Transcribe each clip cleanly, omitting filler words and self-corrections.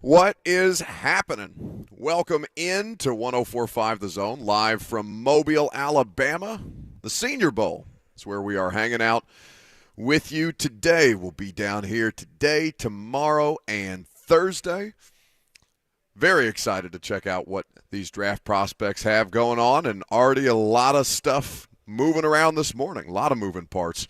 What is happening? Welcome in to 104.5 The Zone, live from Mobile, Alabama. The Senior Bowl is where we are hanging out with you today. We'll be down here today, tomorrow, and Thursday. Very excited to check out what these draft prospects have going on, and already a lot of stuff moving around this morning. A lot of moving parts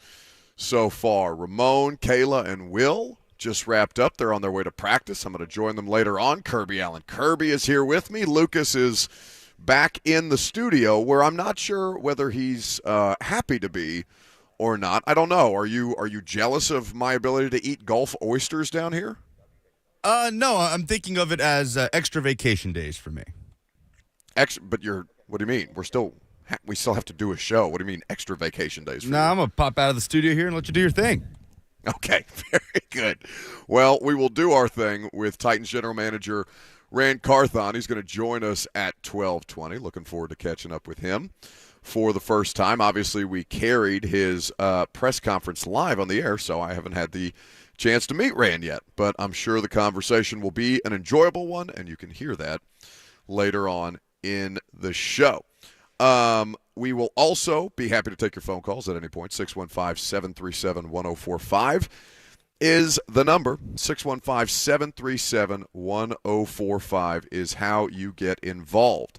so far. Ramon, Kayla, and Will just wrapped up. They're on their way to practice. I'm going to join them later on. Kirby Allen. Kirby is here with me. Lucas is back in the studio, where I'm not sure whether he's happy to be or not. I don't know. Are you jealous of my ability to eat Gulf oysters down here? No, I'm thinking of it as extra vacation days for me. But what do you mean? We still have to do a show. What do you mean extra vacation days for you? I'm going to pop out of the studio here and let you do your thing. Okay, very good. Well, we will do our thing with Titans General Manager Ran Carthon. He's going to join us at 12:20. Looking forward to catching up with him for the first time. Obviously, we carried his press conference live on the air, so I haven't had the chance to meet Ran yet. But I'm sure the conversation will be an enjoyable one, and you can hear that later on in the show. We will also be happy to take your phone calls at any point. 615-737-1045 is the number. 615-737-1045 is how you get involved.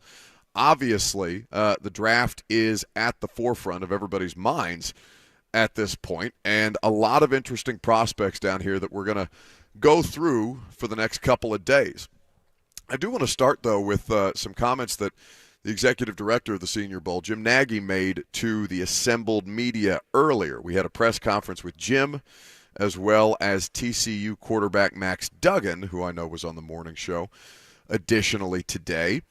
Obviously, the draft is at the forefront of everybody's minds at this point, and a lot of interesting prospects down here that we're going to go through for the next couple of days. I do want to start, though, with some comments that the executive director of the Senior Bowl, Jim Nagy, made to the assembled media earlier. We had a press conference with Jim, as well as TCU quarterback Max Duggan, who I know was on the morning show, additionally today.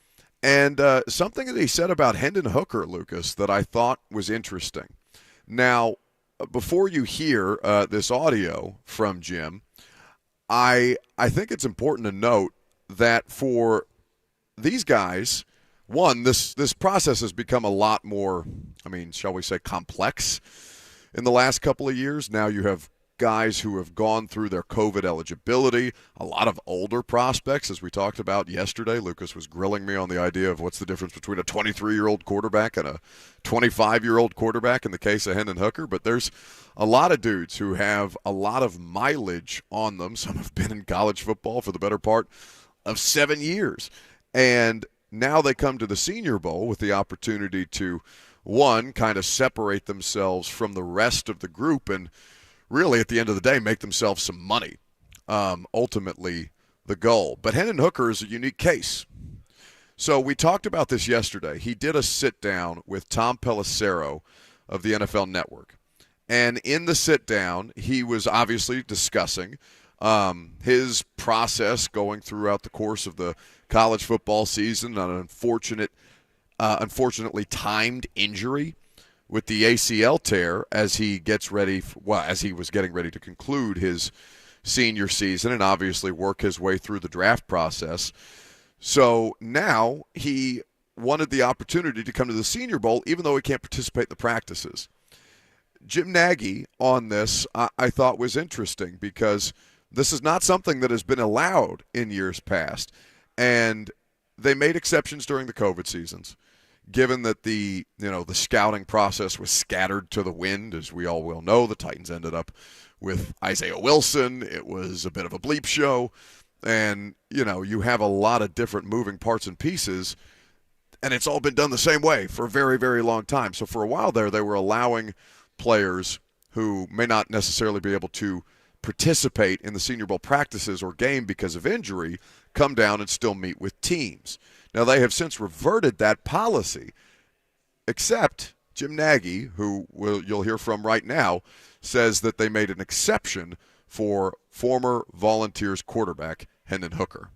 And something that he said about Hendon Hooker, Lucas, that I thought was interesting. Now, before you hear this audio from Jim, I think it's important to note that for these guys, one, this process has become a lot more, shall we say, complex in the last couple of years. Now you have guys who have gone through their COVID eligibility, a lot of older prospects, as we talked about yesterday. Lucas was grilling me on the idea of what's the difference between a 23-year-old quarterback and a 25-year-old quarterback in the case of Hendon Hooker. But there's a lot of dudes who have a lot of mileage on them. Some have been in college football for the better part of 7 years. And now they come to the Senior Bowl with the opportunity to, one, kind of separate themselves from the rest of the group and really, at the end of the day, make themselves some money. Ultimately, the goal. But Hendon Hooker is a unique case. So we talked about this yesterday. He did a sit-down with Tom Pelissero of the NFL Network. And in the sit-down, he was obviously discussing his process going throughout the course of the college football season, an unfortunately timed injury with the ACL tear as he was getting ready to conclude his senior season and obviously work his way through the draft process. So now he wanted the opportunity to come to the Senior Bowl, even though he can't participate in the practices. Jim Nagy on this, I thought was interesting because this is not something that has been allowed in years past. And they made exceptions during the COVID seasons, given that the scouting process was scattered to the wind. As we all will know, the Titans ended up with Isaiah Wilson. It was a bit of a bleep show. And, you have a lot of different moving parts and pieces, and it's all been done the same way for a very, very long time. So for a while there, they were allowing players who may not necessarily be able to participate in the Senior Bowl practices or game because of injury come down and still meet with teams. Now, they have since reverted that policy, except Jim Nagy, who you'll hear from right now, says that they made an exception for former Volunteers quarterback Hendon Hooker.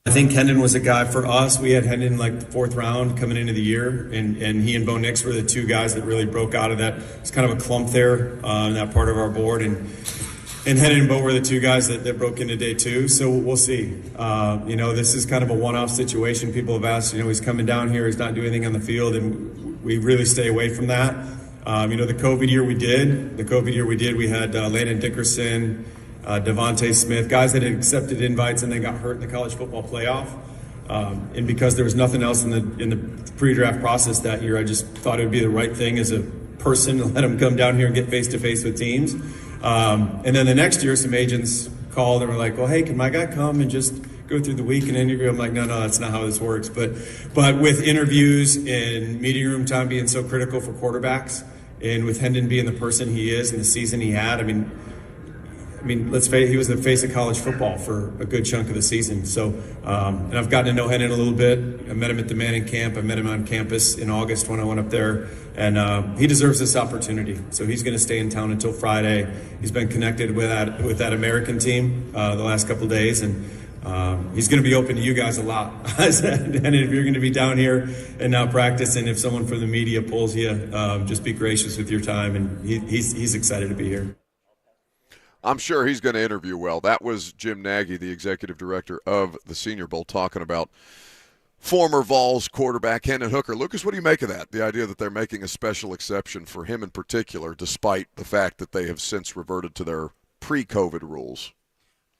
I think Hendon was a guy for us. We had Hendon like the fourth round coming into the year, and he and Bo Nix were the two guys that really broke out of that. It's kind of a clump there in that part of our board, and Hendon and Bo were the two guys that broke into day two. So we'll see. This is kind of a one-off situation. People have asked, he's coming down here, he's not doing anything on the field, and we really stay away from that. The COVID year we did, we had Landon Dickerson Devontae Smith, guys that had accepted invites and then got hurt in the college football playoff. And because there was nothing else in the pre-draft process that year, I just thought it would be the right thing as a person to let them come down here and get face-to-face with teams. And then the next year, some agents called and were like, well, hey, can my guy come and just go through the week and interview? I'm like, no, that's not how this works. But with interviews and meeting room time being so critical for quarterbacks, and with Hendon being the person he is and the season he had, I mean, let's face it, he was the face of college football for a good chunk of the season. So, and I've gotten to know Hendon a little bit. I met him at the Manning camp. I met him on campus in August when I went up there. And he deserves this opportunity. So he's going to stay in town until Friday. He's been connected with that American team the last couple of days. And he's going to be open to you guys a lot. And if you're going to be down here and now practicing, if someone from the media pulls you, just be gracious with your time. And he's excited to be here. I'm sure he's going to interview well. That was Jim Nagy, the executive director of the Senior Bowl, talking about former Vols quarterback Hendon Hooker. Lucas, what do you make of that? The idea that they're making a special exception for him in particular, despite the fact that they have since reverted to their pre-COVID rules.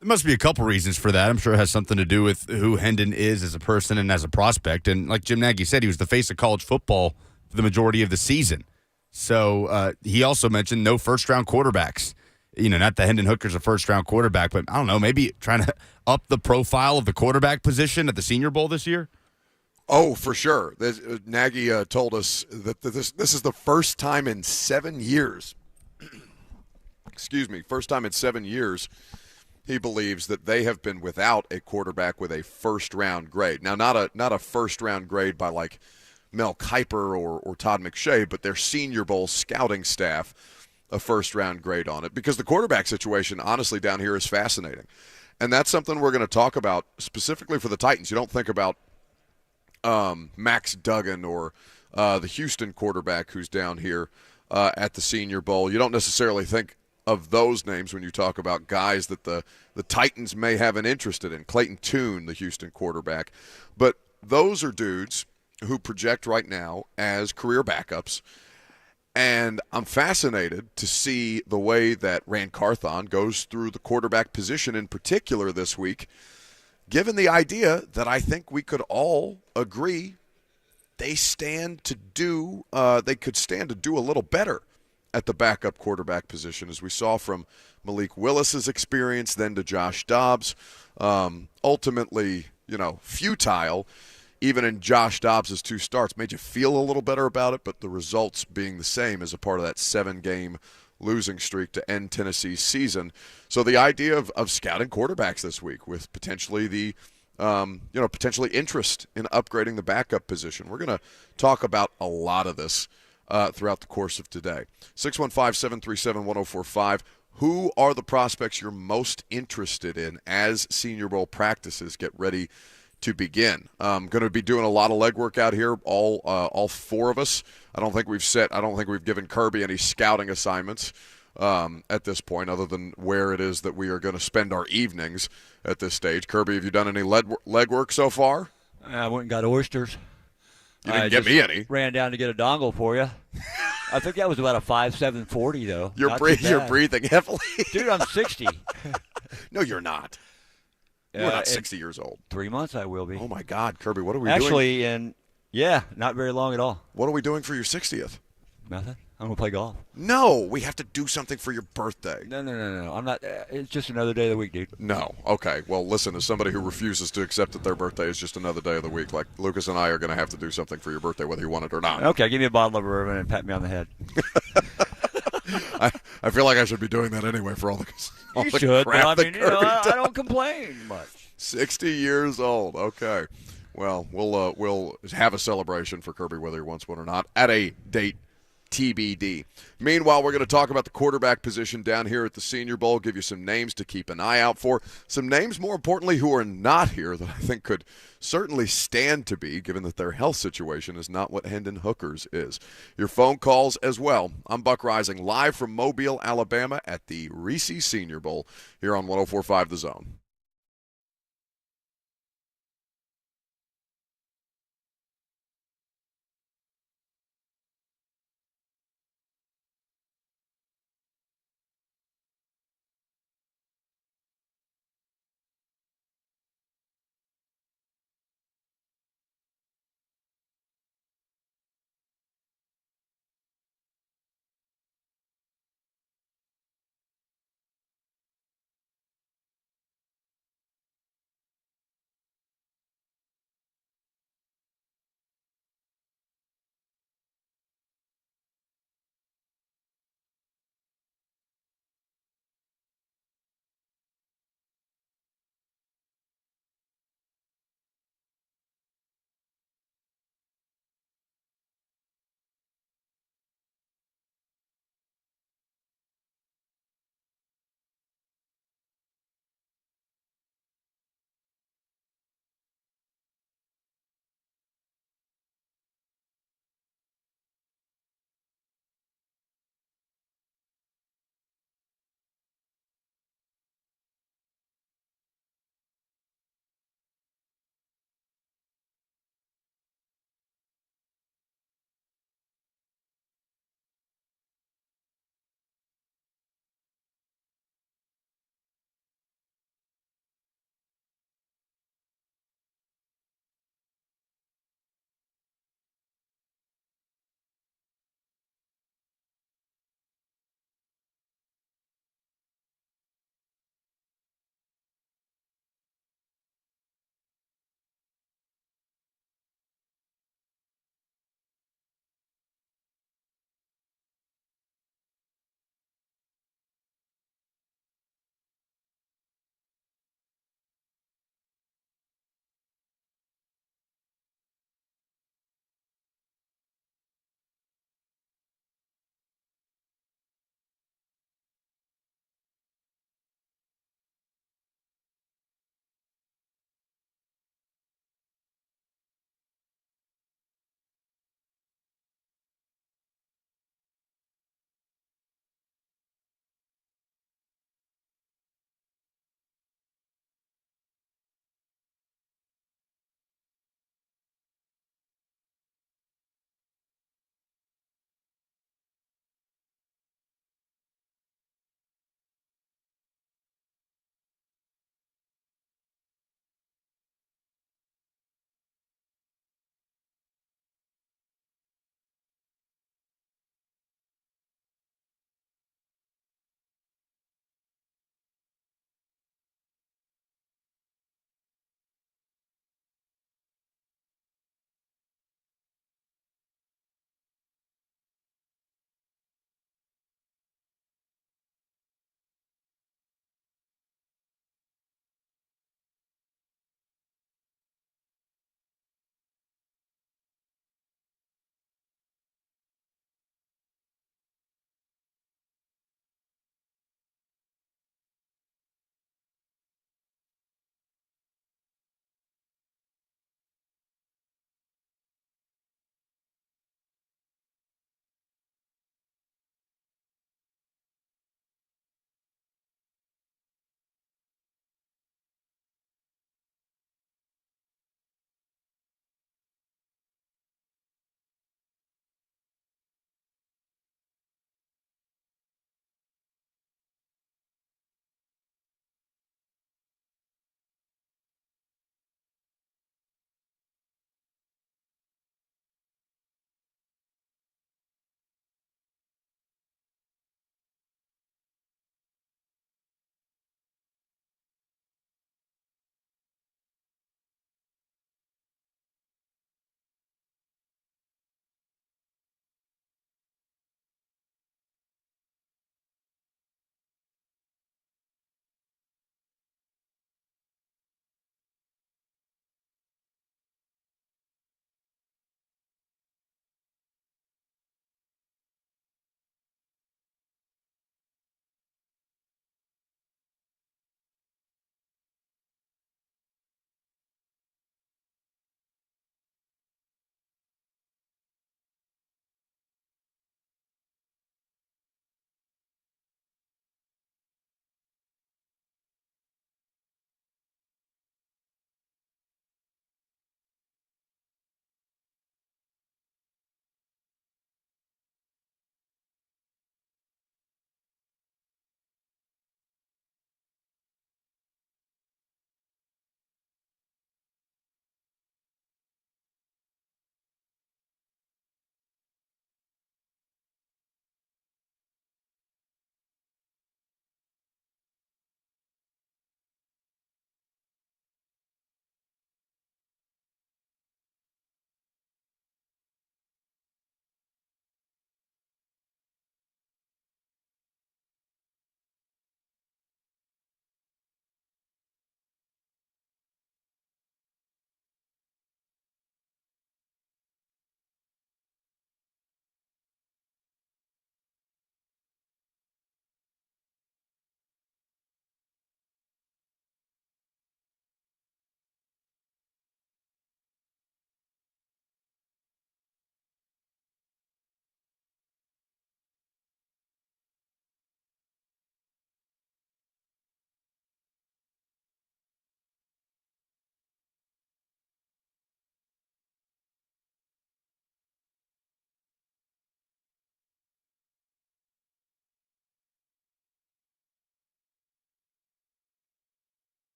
There must be a couple reasons for that. I'm sure it has something to do with who Hendon is as a person and as a prospect. And like Jim Nagy said, he was the face of college football for the majority of the season. So he also mentioned no first-round quarterbacks. You know, not that Hendon Hooker's a first-round quarterback, but I don't know, maybe trying to up the profile of the quarterback position at the Senior Bowl this year? Oh, for sure. Nagy told us that this is the first time in 7 years, first time in 7 years, he believes that they have been without a quarterback with a first-round grade. Now, not a first-round grade by like Mel Kiper or Todd McShay, but their Senior Bowl scouting staff a first-round grade on it, because the quarterback situation, honestly, down here is fascinating. And that's something we're going to talk about specifically for the Titans. You don't think about Max Duggan or the Houston quarterback who's down here at the Senior Bowl. You don't necessarily think of those names when you talk about guys that the Titans may have an interest in. Clayton Tune, the Houston quarterback. But those are dudes who project right now as career backups. And I'm fascinated to see the way that Ran Carthon goes through the quarterback position in particular this week, given the idea that I think we could all agree they could stand to do a little better at the backup quarterback position, as we saw from Malik Willis's experience, then to Josh Dobbs. Ultimately, futile. Even in Josh Dobbs' 2 starts, made you feel a little better about it, but the results being the same as a part of that 7-game losing streak to end Tennessee's season. So the idea of scouting quarterbacks this week with potentially potentially interest in upgrading the backup position. We're going to talk about a lot of this throughout the course of today. 615-737-1045. Who are the prospects you're most interested in as Senior Bowl practices get ready to begin? I'm going to be doing a lot of legwork out here, all 4 of us. I don't think we've given Kirby any scouting assignments at this point, other than where it is that we are going to spend our evenings at this stage. Kirby, have you done any legwork so far? I went and got oysters. You didn't get me any. Ran down to get a dongle for you. I think that was about a 5.740 though. You're breathing heavily. Dude, I'm 60. No, you're not. You're not 60 years old. 3 months I will be. Oh, my God, Kirby, what are we doing? Not very long at all. What are we doing for your 60th? Nothing. I'm going to play golf. No, we have to do something for your birthday. No. I'm not. It's just another day of the week, dude. No. Okay. Well, listen, as somebody who refuses to accept that their birthday is just another day of the week, like Lucas and I are going to have to do something for your birthday whether you want it or not. Okay, give me a bottle of bourbon and pat me on the head. I feel like I should be doing that anyway for all the You should, crap but I don't complain much. 60 years old. Okay. Well, we'll have a celebration for Kirby whether he wants one or not at a date TBD. Meanwhile, we're going to talk about the quarterback position down here at the Senior Bowl, give you some names to keep an eye out for, some names, more importantly, who are not here that I think could certainly stand to be, given that their health situation is not what Hendon Hooker's is. Your phone calls as well. I'm Buck Rising, live from Mobile, Alabama at the Reese Senior Bowl here on 104.5 The Zone.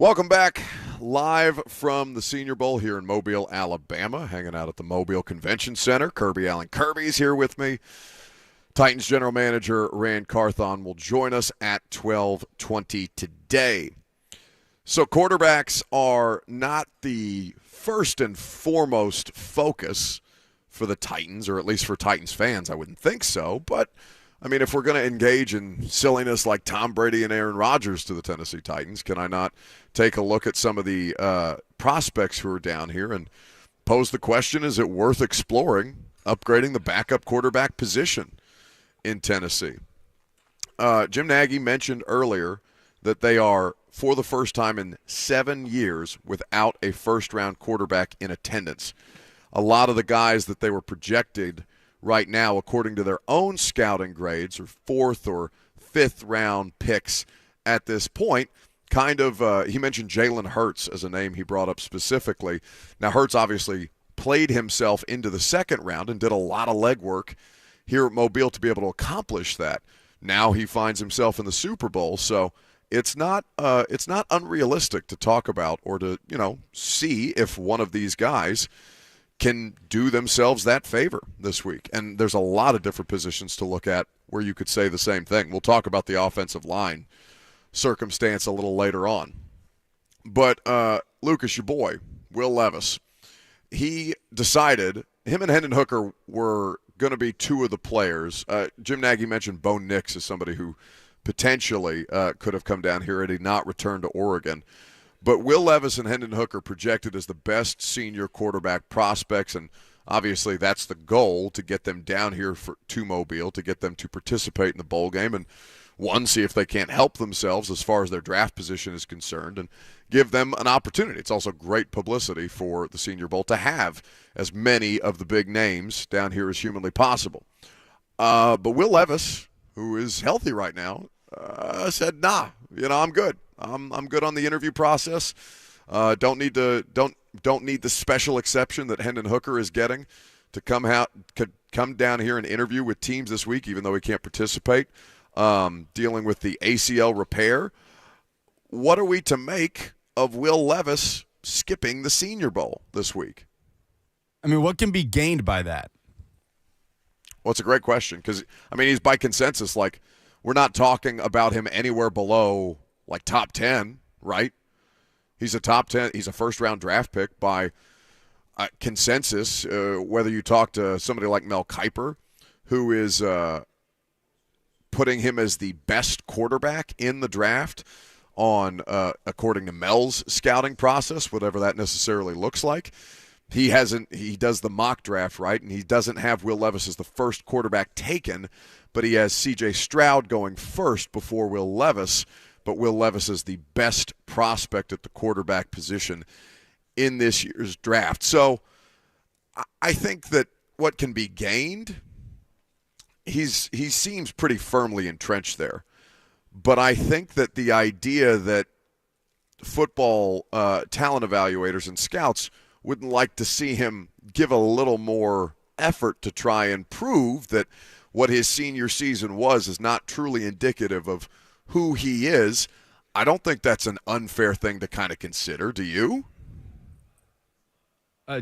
Welcome back, live from the Senior Bowl here in Mobile, Alabama, hanging out at the Mobile Convention Center. Kirby Allen Kirby's here with me. Titans General Manager Ran Carthon will join us at 12:20 today. So quarterbacks are not the first and foremost focus for the Titans, or at least for Titans fans. I wouldn't think so, but I mean, if we're going to engage in silliness like Tom Brady and Aaron Rodgers to the Tennessee Titans, can I not take a look at some of the prospects who are down here and pose the question, is it worth exploring upgrading the backup quarterback position in Tennessee? Jim Nagy mentioned earlier that they are, for the first time in 7 years, without a first-round quarterback in attendance. A lot of the guys that they were projected right now, according to their own scouting grades, are fourth or fifth round picks at this point. Kind of, he mentioned Jalen Hurts as a name he brought up specifically. Now, Hurts obviously played himself into the second round and did a lot of legwork here at Mobile to be able to accomplish that. Now he finds himself in the Super Bowl, so it's not unrealistic to talk about or to, see if one of these guys can do themselves that favor this week. And there's a lot of different positions to look at where you could say the same thing. We'll talk about the offensive line circumstance a little later on. But Lucas, your boy, Will Levis, he decided him and Hendon Hooker were going to be two of the players. Jim Nagy mentioned Bo Nix as somebody who potentially could have come down here had he not returned to Oregon. But Will Levis and Hendon Hooker projected as the best senior quarterback prospects, and obviously that's the goal, to get them down here to Mobile, to get them to participate in the bowl game, and one, see if they can't help themselves as far as their draft position is concerned, and give them an opportunity. It's also great publicity for the Senior Bowl to have as many of the big names down here as humanly possible. But Will Levis, who is healthy right now, said, nah, I'm good. I'm good on the interview process. Don't need the special exception that Hendon Hooker is getting to come down here and interview with teams this week, even though he can't participate. Dealing with the ACL repair. What are we to make of Will Levis skipping the Senior Bowl this week? I mean, what can be gained by that? Well, it's a great question because, he's by consensus. Like, we're not talking about him anywhere below like top 10, right? He's a top 10. He's a first-round draft pick by consensus, whether you talk to somebody like Mel Kiper, who is putting him as the best quarterback in the draft on, according to Mel's scouting process, whatever that necessarily looks like. He does the mock draft, right? And he doesn't have Will Levis as the first quarterback taken, but he has C.J. Stroud going first before Will Levis. But Will Levis is the best prospect at the quarterback position in this year's draft. So I think that what can be gained, he seems pretty firmly entrenched there. But I think that the idea that football talent evaluators and scouts wouldn't like to see him give a little more effort to try and prove that what his senior season was is not truly indicative of who he is, I don't think that's an unfair thing to kind of consider. Do you?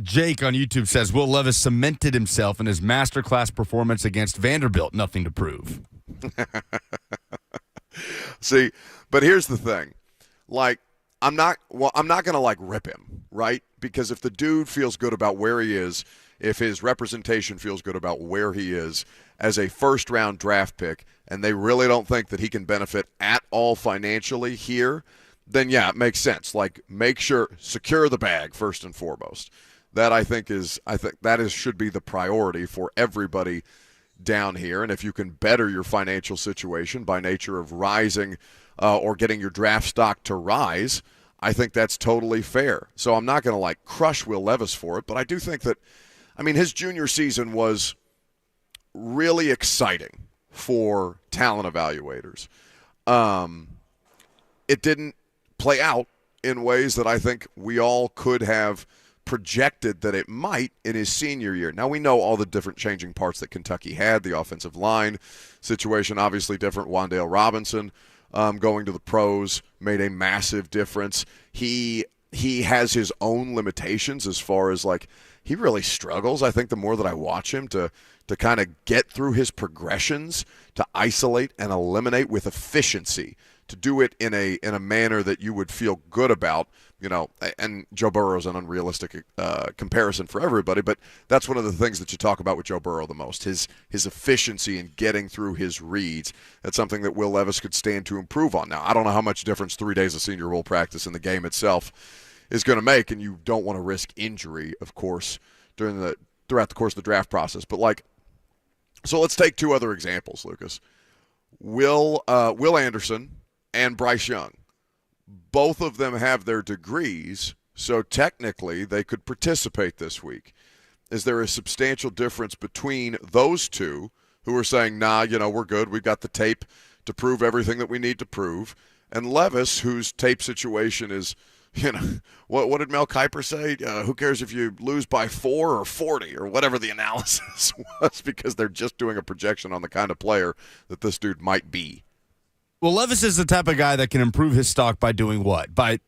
Jake on YouTube says, Will Levis cemented himself in his masterclass performance against Vanderbilt. Nothing to prove. See, but here's the thing. Like, I'm not going to, like, rip him, right? Because if the dude feels good about where he is, if his representation feels good about where he is as a first-round draft pick, and they really don't think that he can benefit at all financially here, then, yeah, it makes sense. Like, secure the bag first and foremost. That should be the priority for everybody down here. And if you can better your financial situation by nature of rising or getting your draft stock to rise, I think that's totally fair. So I'm not going to, like, crush Will Levis for it, but I do think that, his junior season was really exciting for talent evaluators. It didn't play out in ways that I think we all could have projected that it might in his senior year. Now, we know all the different changing parts that Kentucky had. The offensive line situation, obviously different. Wan'Dale Robinson going to the pros made a massive difference. He has his own limitations as far as like he really struggles. I think the more that I watch him to kind of get through his progressions, to isolate and eliminate with efficiency, to do it in a manner that you would feel good about, you know. And Joe Burrow's an unrealistic comparison for everybody, but that's one of the things that you talk about with Joe Burrow the most, his efficiency in getting through his reads. That's something that Will Levis could stand to improve on. Now, I don't know how much difference 3 days of Senior Bowl practice in the game itself is going to make, and you don't want to risk injury, of course, throughout the course of the draft process. But so let's take 2 other examples, Lucas. Will Anderson and Bryce Young. Both of them have their degrees, so technically they could participate this week. Is there a substantial difference between those two who are saying, nah, we're good, we've got the tape to prove everything that we need to prove, and Levis, whose tape situation is, what did Mel Kiper say? Who cares if you lose by 4 or 40 or whatever the analysis was, because they're just doing a projection on the kind of player that this dude might be. Well, Levis is the type of guy that can improve his stock by doing what? By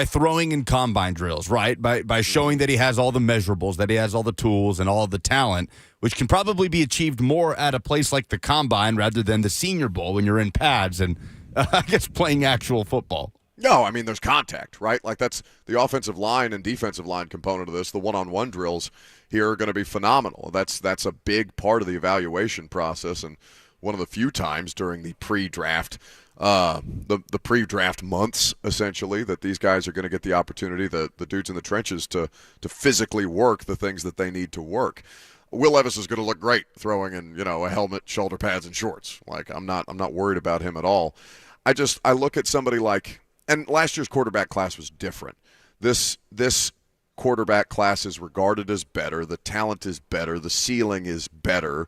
throwing in combine drills, right? By showing that he has all the measurables, that he has all the tools and all the talent, which can probably be achieved more at a place like the combine rather than the Senior Bowl when you're in pads and, I guess, playing actual football. No, I mean, there's contact, right? Like, that's the offensive line and defensive line component of this. The one-on-one drills here are going to be phenomenal. That's a big part of the evaluation process, and one of the few times during the pre-draft, the pre-draft months, essentially, that these guys are going to get the opportunity, the dudes in the trenches, to physically work the things that they need to work. Will Levis is going to look great throwing in, a helmet, shoulder pads, and shorts. Like, I'm not worried about him at all. I look at somebody like, and last year's quarterback class was different. This quarterback class is regarded as better. The talent is better. The ceiling is better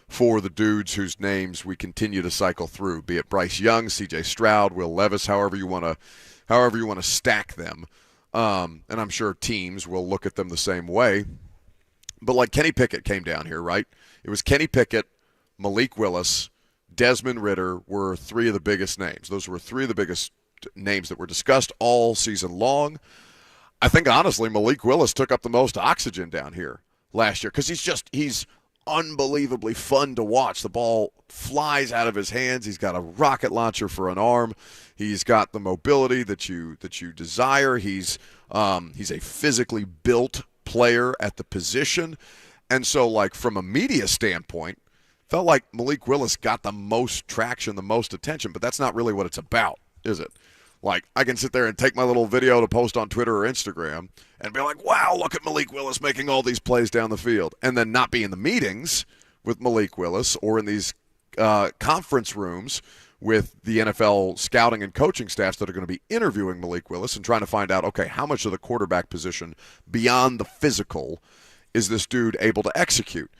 for the dudes whose names we continue to cycle through, be it Bryce Young, C.J. Stroud, Will Levis, however you want to stack them. And I'm sure teams will look at them the same way. But like Kenny Pickett came down here, right? It was Kenny Pickett, Malik Willis, Desmond Ridder were 3 of the biggest names. Those were 3 of the biggest names that were discussed all season long. I think, honestly, Malik Willis took up the most oxygen down here last year because he's unbelievably fun to watch. The ball flies out of his hands. He's got a rocket launcher for an arm. He's got the mobility that you desire. He's a physically built player at the position. And so, like, from a media standpoint, felt like Malik Willis got the most traction, the most attention, but that's not really what it's about, is it? Like, I can sit there and take my little video to post on Twitter or Instagram and be like, wow, look at Malik Willis making all these plays down the field, and then not be in the meetings with Malik Willis or in these conference rooms with the NFL scouting and coaching staffs that are going to be interviewing Malik Willis and trying to find out, okay, how much of the quarterback position beyond the physical is this dude able to execute?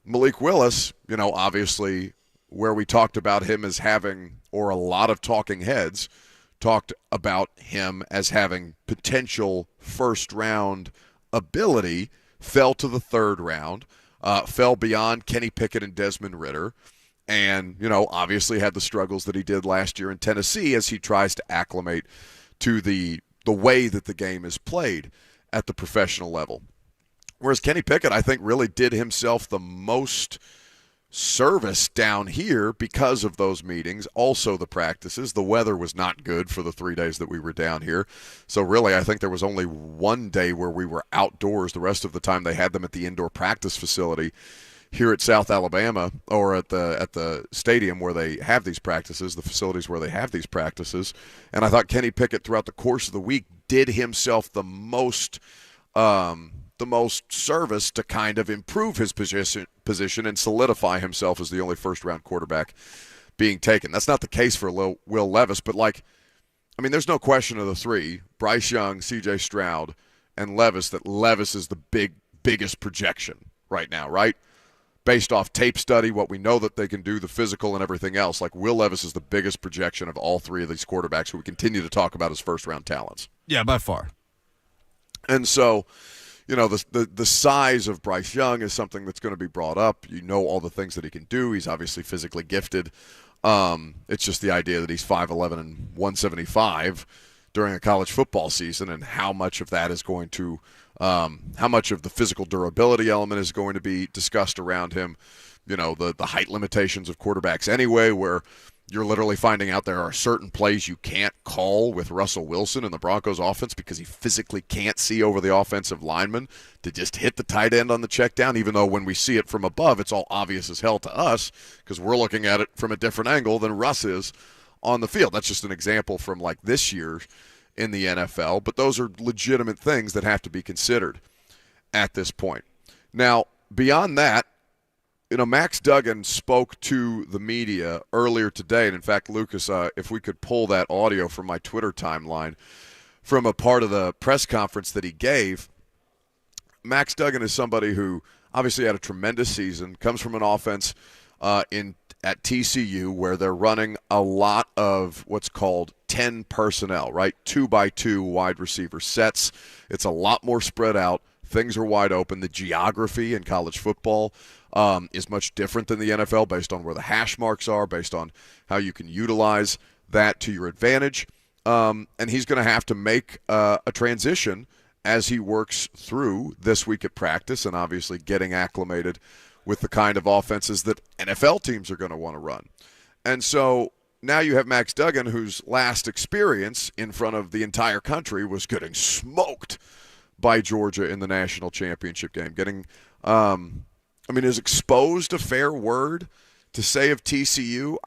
Malik Willis, obviously where we talked about him as having, or a lot of talking heads talked about him as having potential first-round ability, fell to the 3rd round, fell beyond Kenny Pickett and Desmond Ridder, and, obviously had the struggles that he did last year in Tennessee as he tries to acclimate to the way that the game is played at the professional level. Whereas Kenny Pickett, I think, really did himself the most service down here because of those meetings, also the practices. The weather was not good for the 3 days that we were down here. So really, I think there was only one day where we were outdoors. The rest of the time they had them at the indoor practice facility here at South Alabama, or at the stadium where they have these practices, the facilities where they have these practices. And I thought Kenny Pickett throughout the course of the week did himself the most service to kind of improve his position and solidify himself as the only first-round quarterback being taken. That's not the case for Will Levis, but there's no question of the 3, Bryce Young, C.J. Stroud, and Levis, that Levis is the biggest projection right now, right? Based off tape study, what we know that they can do, the physical and everything else, like Will Levis is the biggest projection of all 3 of these quarterbacks who we continue to talk about as first-round talents. Yeah, by far. And so, the size of Bryce Young is something that's going to be brought up. All the things that he can do. He's obviously physically gifted. It's just the idea that he's 5'11 and 175 during a college football season, and how much of that is going to, how much of the physical durability element is going to be discussed around him. You know, the height limitations of quarterbacks anyway, where you're literally finding out there are certain plays you can't call with Russell Wilson in the Broncos offense because he physically can't see over the offensive lineman to just hit the tight end on the check down, even though when we see it from above, it's all obvious as hell to us because we're looking at it from a different angle than Russ is on the field. That's just an example from like this year in the NFL, but those are legitimate things that have to be considered at this point. Now, beyond that, you know, Max Duggan spoke to the media earlier today, and in fact, Lucas, if we could pull that audio from my Twitter timeline from a part of the press conference that he gave, Max Duggan is somebody who obviously had a tremendous season, comes from an offense at TCU where they're running a lot of what's called 10 personnel, right? 2x2 wide receiver sets. It's a lot more spread out. Things are wide open. The geography in college football is much different than the NFL based on where the hash marks are, based on how you can utilize that to your advantage. And he's going to have to make a transition as he works through this week at practice and obviously getting acclimated with the kind of offenses that NFL teams are going to want to run. And so now you have Max Duggan, whose last experience in front of the entire country was getting smoked by Georgia in the national championship game. Is exposed a fair word to say of TCU?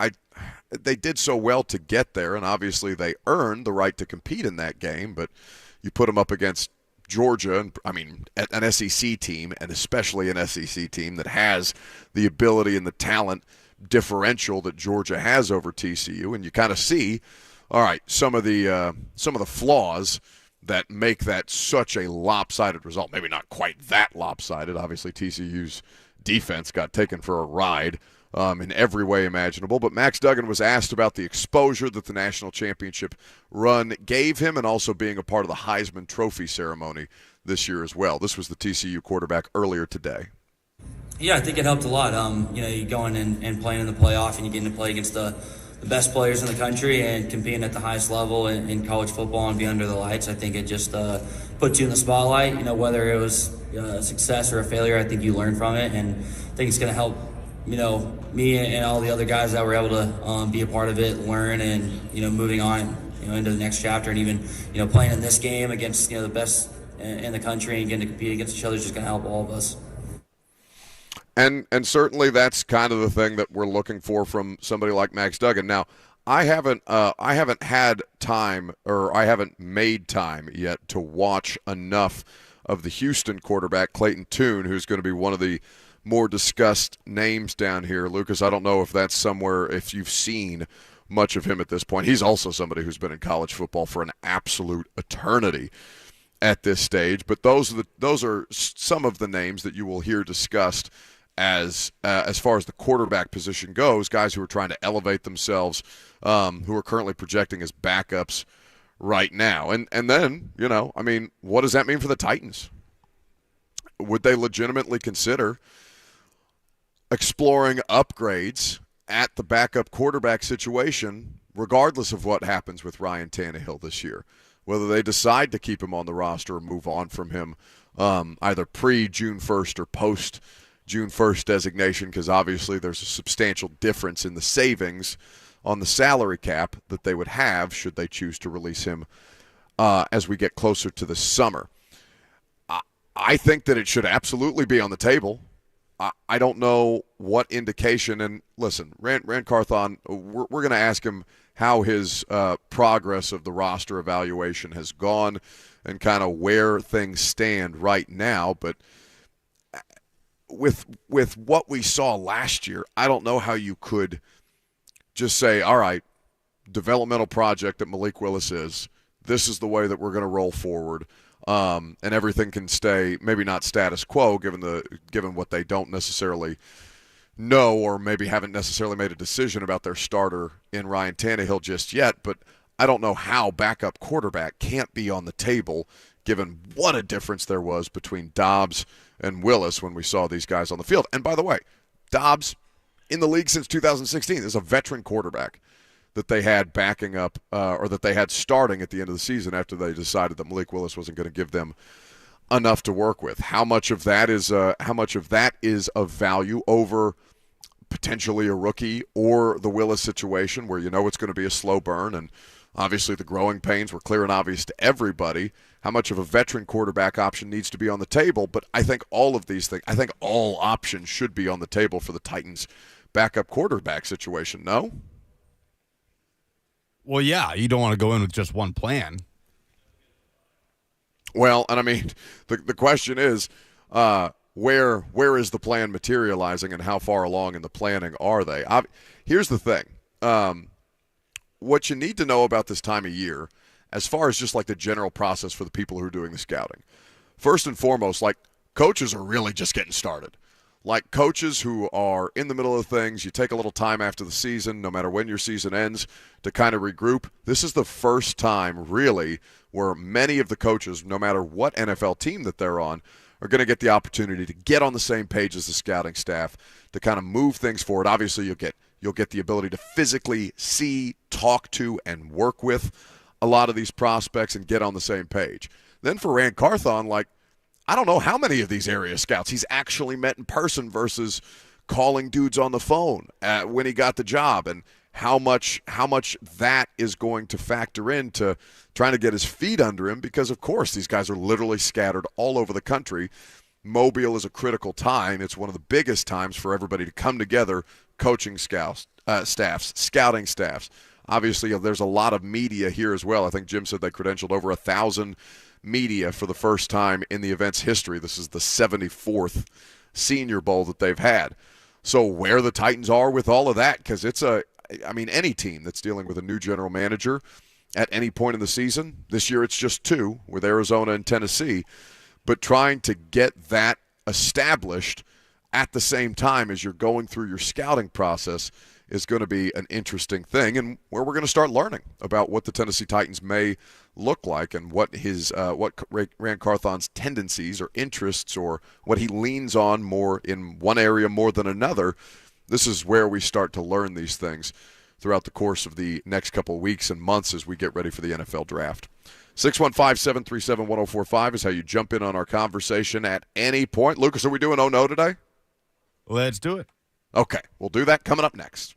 They did so well to get there, and obviously they earned the right to compete in that game, but you put them up against Georgia, an SEC team, and especially an SEC team that has the ability and the talent differential that Georgia has over TCU, and you kind of see, all right, some of the flaws that make that such a lopsided result. Maybe not quite that lopsided. Obviously, TCU's defense got taken for a ride in every way imaginable. But Max Duggan was asked about the exposure that the national championship run gave him and also being a part of the Heisman Trophy ceremony this year as well. This was the TCU quarterback earlier today. Yeah, I think it helped a lot. You going and playing in the playoff and you getting to play against the best players in the country and competing at the highest level in college football and be under the lights. I think it just puts you in the spotlight. You know, whether it was a success or a failure, I think you learn from it, and I think it's going to help, you know, me and all the other guys that were able to be a part of it, learn, and, you know, moving on, you know, into the next chapter, and even, you know, playing in this game against, you know, the best in the country and getting to compete against each other is just going to help all of us. And certainly that's kind of the thing that we're looking for from somebody like Max Duggan. Now, I haven't had time, or I haven't made time yet to watch enough of the Houston quarterback Clayton Tune, who's going to be one of the more discussed names down here. Lucas, I don't know if that's somewhere, if you've seen much of him at this point. He's also somebody who's been in college football for an absolute eternity at this stage. But those are some of the names that you will hear discussed as far as the quarterback position goes, guys who are trying to elevate themselves, who are currently projecting as backups right now. And then, you know, I mean, what does that mean for the Titans? Would they legitimately consider exploring upgrades at the backup quarterback situation, regardless of what happens with Ryan Tannehill this year? Whether they decide to keep him on the roster or move on from him either pre-June 1st or post-June 1st designation, because obviously there's a substantial difference in the savings on the salary cap that they would have should they choose to release him as we get closer to the summer. I think that it should absolutely be on the table. I don't know what indication, and listen, Ran Carthon, we're going to ask him how his progress of the roster evaluation has gone and kind of where things stand right now, but with what we saw last year, I don't know how you could just say, all right, developmental project that Malik Willis is, this is the way that we're going to roll forward, and everything can stay maybe not status quo given what they don't necessarily know or maybe haven't necessarily made a decision about their starter in Ryan Tannehill just yet, but I don't know how backup quarterback can't be on the table given what a difference there was between Dobbs and Willis when we saw these guys on the field. And by the way, Dobbs in the league since 2016. There's a veteran quarterback that they had backing up, or that they had starting at the end of the season after they decided that Malik Willis wasn't going to give them enough to work with. How much of that is of value over potentially a rookie or the Willis situation where you know it's going to be a slow burn, and obviously the growing pains were clear and obvious to everybody. How much of a veteran quarterback option needs to be on the table? But I think all of these things, I think all options should be on the table for the Titans' backup quarterback situation, no? Well, yeah, you don't want to go in with just one plan. Well, and I mean, the question is, where is the plan materializing, and how far along in the planning are they? Here's the thing. What you need to know about this time of year, as far as just like the general process for the people who are doing the scouting, first and foremost, like, coaches are really just getting started. Like, coaches who are in the middle of things, you take a little time after the season, no matter when your season ends, to kind of regroup. This is the first time, really, where many of the coaches, no matter what NFL team that they're on, are going to get the opportunity to get on the same page as the scouting staff to kind of move things forward. Obviously, you'll get the ability to physically see, talk to, and work with a lot of these prospects and get on the same page. Then for Ran Carthon, like, I don't know how many of these area scouts he's actually met in person versus calling dudes on the phone when he got the job, and how much that is going to factor into trying to get his feet under him, because, of course, these guys are literally scattered all over the country. Mobile is a critical time. It's one of the biggest times for everybody to come together, coaching staffs, scouting staffs. Obviously, there's a lot of media here as well. I think Jim said they credentialed over 1,000 media for the first time in the event's history. This is the 74th Senior Bowl that they've had. So where the Titans are with all of that, because any team that's dealing with a new general manager at any point in the season, this year it's just two with Arizona and Tennessee, but trying to get that established at the same time as you're going through your scouting process is going to be an interesting thing, and where we're going to start learning about what the Tennessee Titans may look like, and what Ran Carthon's tendencies or interests, or what he leans on more in one area more than another. This is where we start to learn these things throughout the course of the next couple of weeks and months as we get ready for the NFL draft. 615-737-1045 is how you jump in on our conversation at any point. Lucas, are we doing Oh No today? Let's do it. Okay, we'll do that coming up next.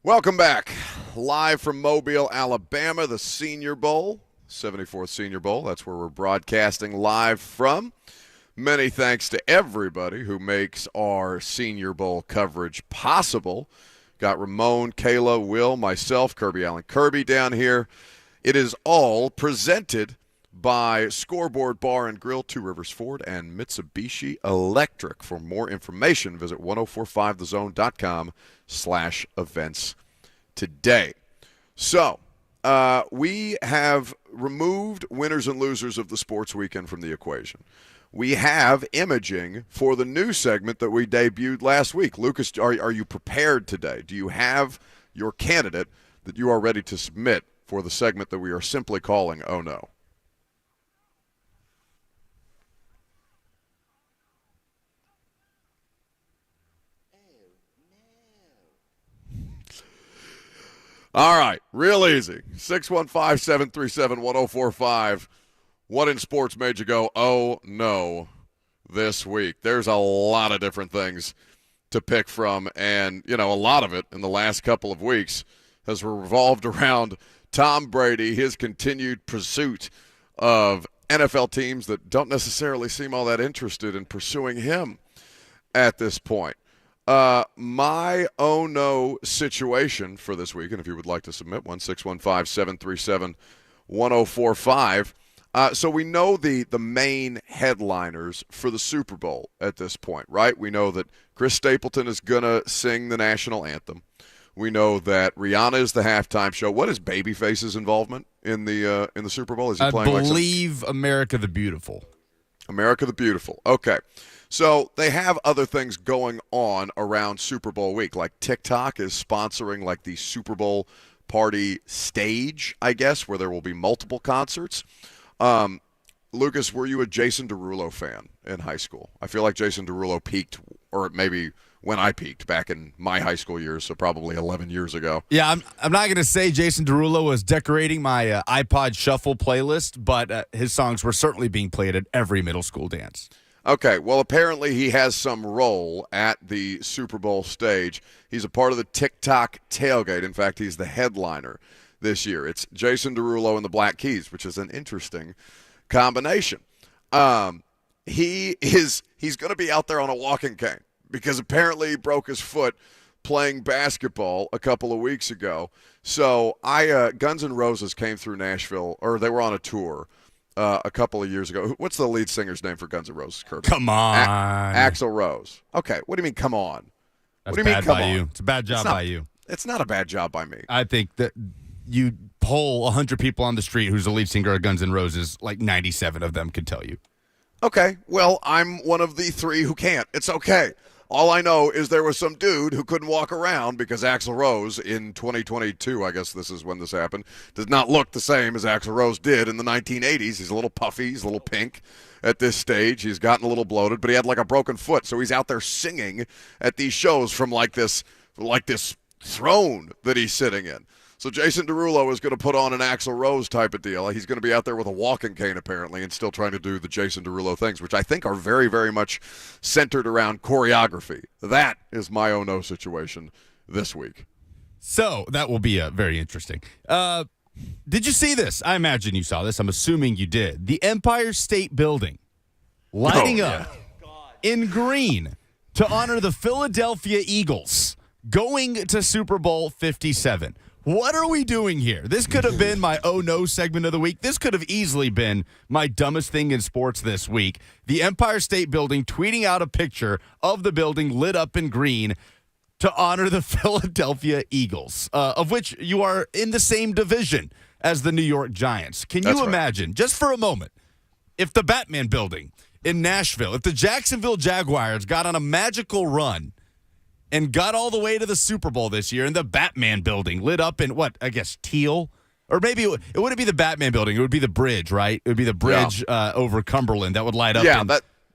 Welcome back. Live from Mobile, Alabama, the Senior Bowl, 74th Senior Bowl. That's where we're broadcasting live from. Many thanks to everybody who makes our Senior Bowl coverage possible. Got Ramon, Kayla, Will, myself, Kirby Allen, Kirby down here. It is all presented by Scoreboard Bar and Grill, Two Rivers Ford, and Mitsubishi Electric. For more information, visit 1045thezone.com/events today. So, we have removed winners and losers of the sports weekend from the equation. We have imaging for the new segment that we debuted last week. Lucas, are you prepared today? Do you have your candidate that you are ready to submit for the segment that we are simply calling Oh No? All right, real easy. 615-737-1045. What in sports made you go, oh, no, this week? There's a lot of different things to pick from, and, a lot of it in the last couple of weeks has revolved around Tom Brady, his continued pursuit of NFL teams that don't necessarily seem all that interested in pursuing him at this point. My oh no situation for this week, and if you would like to submit one, 615-737-1045. So we know the main headliners for the Super Bowl at this point, right? We know that Chris Stapleton is going to sing the national anthem. We know that Rihanna is the halftime show. What is Babyface's involvement in the Super Bowl? Is he playing? I believe America the Beautiful. America the Beautiful. Okay. So they have other things going on around Super Bowl week, like TikTok is sponsoring like the Super Bowl party stage, I guess, where there will be multiple concerts. Lucas, were you a Jason Derulo fan in high school? I feel like Jason Derulo peaked, or maybe when I peaked back in my high school years, so probably 11 years ago. Yeah, I'm not going to say Jason Derulo was decorating my iPod Shuffle playlist, but his songs were certainly being played at every middle school dance. Okay, well, apparently he has some role at the Super Bowl stage. He's a part of the TikTok tailgate. In fact, he's the headliner this year. It's Jason Derulo and the Black Keys, which is an interesting combination. He's going to be out there on a walking cane because apparently he broke his foot playing basketball a couple of weeks ago. So Guns N' Roses came through Nashville, or they were on a tour a couple of years ago. What's the lead singer's name for Guns N' Roses, Kirby? Come on. Axl Rose. Okay, what do you mean, come on? That's what do you mean, come by on? you. It's a bad job by you. It's not a bad job by me. I think that you poll 100 people on the street who's the lead singer of Guns N' Roses, like 97 of them could tell you. Okay, well, I'm one of the three who can't. It's okay. All I know is there was some dude who couldn't walk around because Axl Rose in 2022, I guess this is when this happened, does not look the same as Axl Rose did in the 1980s. He's a little puffy, he's a little pink at this stage. He's gotten a little bloated, but he had like a broken foot, so he's out there singing at these shows from like this throne that he's sitting in. So Jason Derulo is going to put on an Axl Rose type of deal. He's going to be out there with a walking cane apparently and still trying to do the Jason Derulo things, which I think are very, very much centered around choreography. That is my oh no situation this week. So that will be very interesting. Did you see this? I imagine you saw this. I'm assuming you did. The Empire State Building lighting up in green to honor the Philadelphia Eagles going to Super Bowl 57. What are we doing here? This could have been my oh no segment of the week. This could have easily been my dumbest thing in sports this week. The Empire State Building tweeting out a picture of the building lit up in green to honor the Philadelphia Eagles, of which you are in the same division as the New York Giants. Can you imagine, just for a moment, if the Batman Building in Nashville, if the Jacksonville Jaguars got on a magical run and got all the way to the Super Bowl this year, and the Batman Building lit up in, what, I guess, teal? Or maybe it wouldn't be the Batman Building. It would be the bridge, right? It would be the bridge over Cumberland that would light up. Yeah,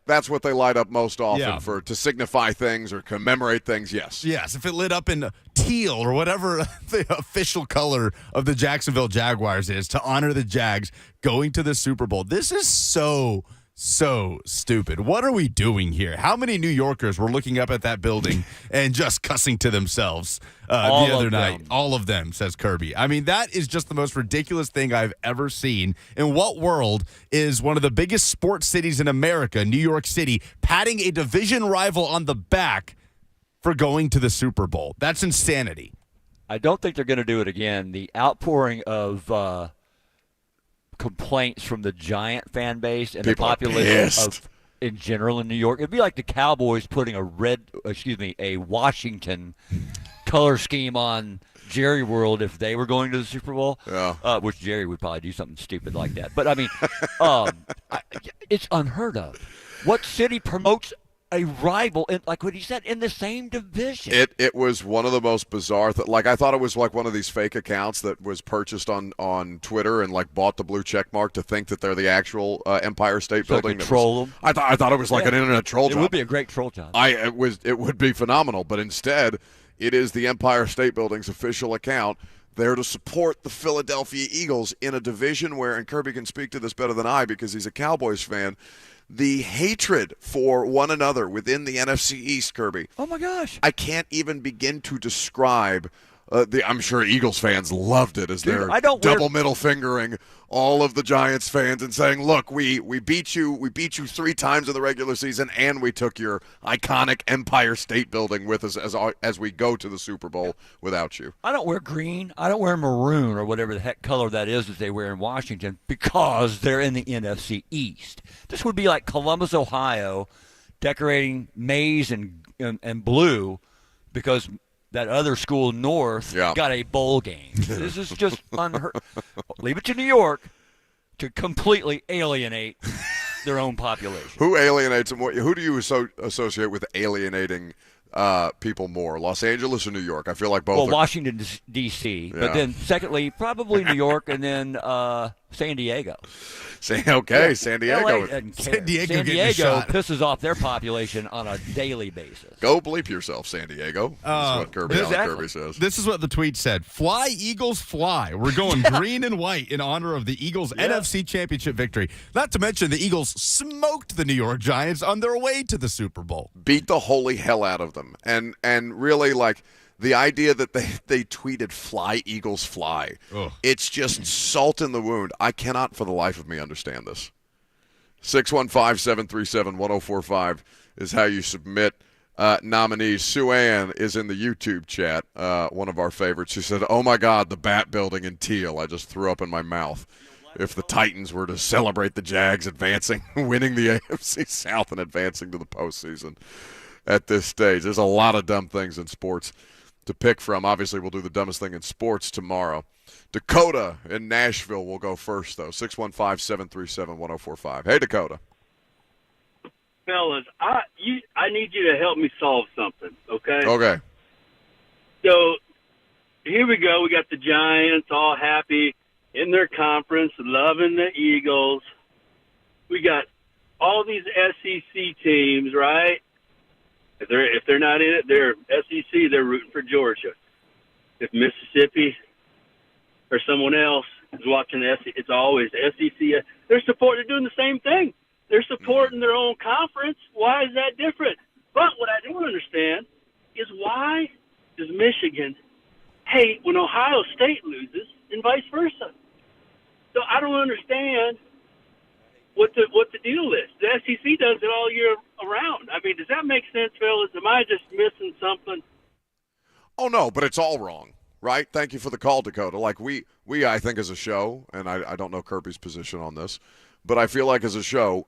that's what they light up most often to signify things or commemorate things, yes. Yes, if it lit up in teal or whatever the official color of the Jacksonville Jaguars is to honor the Jags going to the Super Bowl. This is so So stupid. What are we doing here? How many New Yorkers were looking up at that building and just cussing to themselves the other night? All of them, says Kirby. I mean, that is just the most ridiculous thing I've ever seen. In what world is one of the biggest sports cities in America, New York City, patting a division rival on the back for going to the Super Bowl? That's insanity. I don't think they're going to do it again. The outpouring of complaints from the Giant fan base and People the population of in general in New York. It'd be like the Cowboys putting a Washington color scheme on Jerry World if they were going to the Super Bowl. Yeah. Which Jerry would probably do something stupid like that. But I mean, it's unheard of. What city promotes a rival, like what he said, in the same division? It was one of the most bizarre. I thought it was like one of these fake accounts that was purchased on Twitter and like bought the blue check mark to think that they're the actual Empire State Building. Troll them. I thought it was like an internet troll job. It would be a great troll job. It would be phenomenal, but instead, it is the Empire State Building's official account there to support the Philadelphia Eagles in a division where, and Kirby can speak to this better than I because he's a Cowboys fan, the hatred for one another within the NFC East, Kirby. Oh, my gosh. I can't even begin to describe. I'm sure Eagles fans loved it as they're double middle fingering all of the Giants fans and saying, look, we beat you 3 times in the regular season, and we took your iconic Empire State Building with us as we go to the Super Bowl without you. I don't wear green. I don't wear maroon or whatever the heck color that is that they wear in Washington because they're in the NFC East. This would be like Columbus, Ohio, decorating maize and blue because that other school north got a bowl game. This is just unheard. Leave it to New York to completely alienate their own population. Who alienates them? Who do you associate with alienating people more, Los Angeles or New York? I feel like both. Well, Washington, D.C., but then secondly, probably New York, and then San Diego. San Diego. San Diego shot. pisses off their population on a daily basis. Go bleep yourself, San Diego. That's what Kirby says. This is what the tweet said. Fly, Eagles, fly. We're going green and white in honor of the Eagles' NFC Championship victory. Not to mention the Eagles smoked the New York Giants on their way to the Super Bowl. Beat the holy hell out of them. And really, like, the idea that they tweeted "Fly Eagles Fly," it's just salt in the wound. I cannot for the life of me understand this. 615-737-1045 is how you submit nominees. Sue Ann is in the YouTube chat, one of our favorites. She said, "Oh my God, the Bat Building in teal. I just threw up in my mouth. If the Titans were to celebrate the Jags advancing, winning the AFC South and advancing to the postseason at this stage." There's a lot of dumb things in sports to pick from. Obviously, we'll do the dumbest thing in sports tomorrow. Dakota in Nashville will go first, though. 615-737-1045. Hey, Dakota. Fellas, I need you to help me solve something, okay? Okay. So here we go. We got the Giants all happy in their conference, loving the Eagles. We got all these SEC teams, right? If they're not in it, they're SEC. They're rooting for Georgia. If Mississippi or someone else is watching the SEC, it's always the SEC. They're doing the same thing. They're supporting their own conference. Why is that different? But what I don't understand is why does Michigan hate when Ohio State loses and vice versa? So I don't understand what the deal is. The SEC does it all year around. I mean, does that make sense, fellas? Am I just missing something? Oh, no, but it's all wrong, right? Thank you for the call, Dakota. Like, we I think, as a show, and I don't know Kirby's position on this, but I feel like as a show,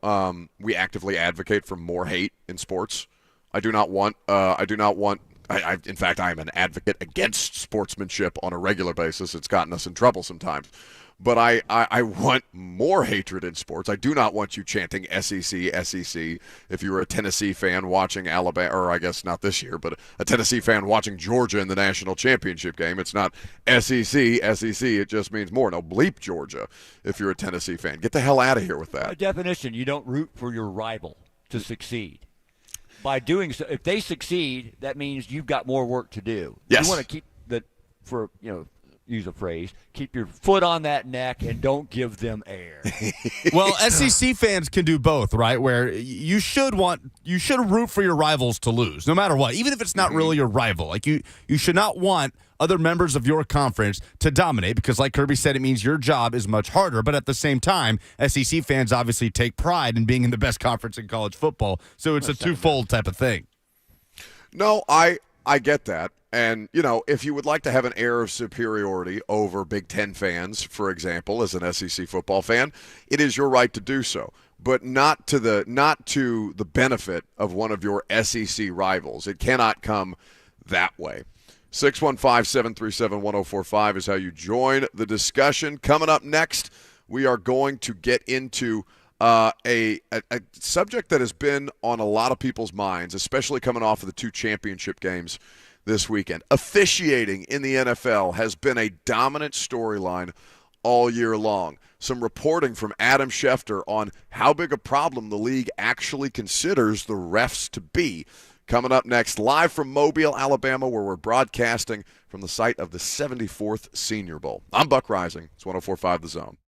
we actively advocate for more hate in sports. In fact, I am an advocate against sportsmanship on a regular basis. It's gotten us in trouble sometimes. But I want more hatred in sports. I do not want you chanting SEC, SEC. If you were a Tennessee fan watching Alabama, or I guess not this year, but a Tennessee fan watching Georgia in the national championship game, it's not SEC, SEC. It just means more. No, bleep Georgia if you're a Tennessee fan. Get the hell out of here with that. By definition, you don't root for your rival to succeed. By doing so, if they succeed, that means you've got more work to do. Yes. You want to keep use a phrase, keep your foot on that neck and don't give them air. Well, SEC fans can do both, right? Where you should root for your rivals to lose, no matter what, even if it's not really your rival. Like you should not want other members of your conference to dominate because, like Kirby said, it means your job is much harder. But at the same time, SEC fans obviously take pride in being in the best conference in college football, so it's a twofold type of thing. No, I get that. And, if you would like to have an air of superiority over Big Ten fans, for example, as an SEC football fan, it is your right to do so, but not to the benefit of one of your SEC rivals. It cannot come that way. 615-737-1045 is how you join the discussion. Coming up next, we are going to get into a subject that has been on a lot of people's minds, especially coming off of the 2 championship games this weekend. Officiating in the NFL has been a dominant storyline all year long. Some reporting from Adam Schefter on how big a problem the league actually considers the refs to be. Coming up next, live from Mobile, Alabama, where we're broadcasting from the site of the 74th Senior Bowl. I'm Buck Rising. It's 104.5 The Zone.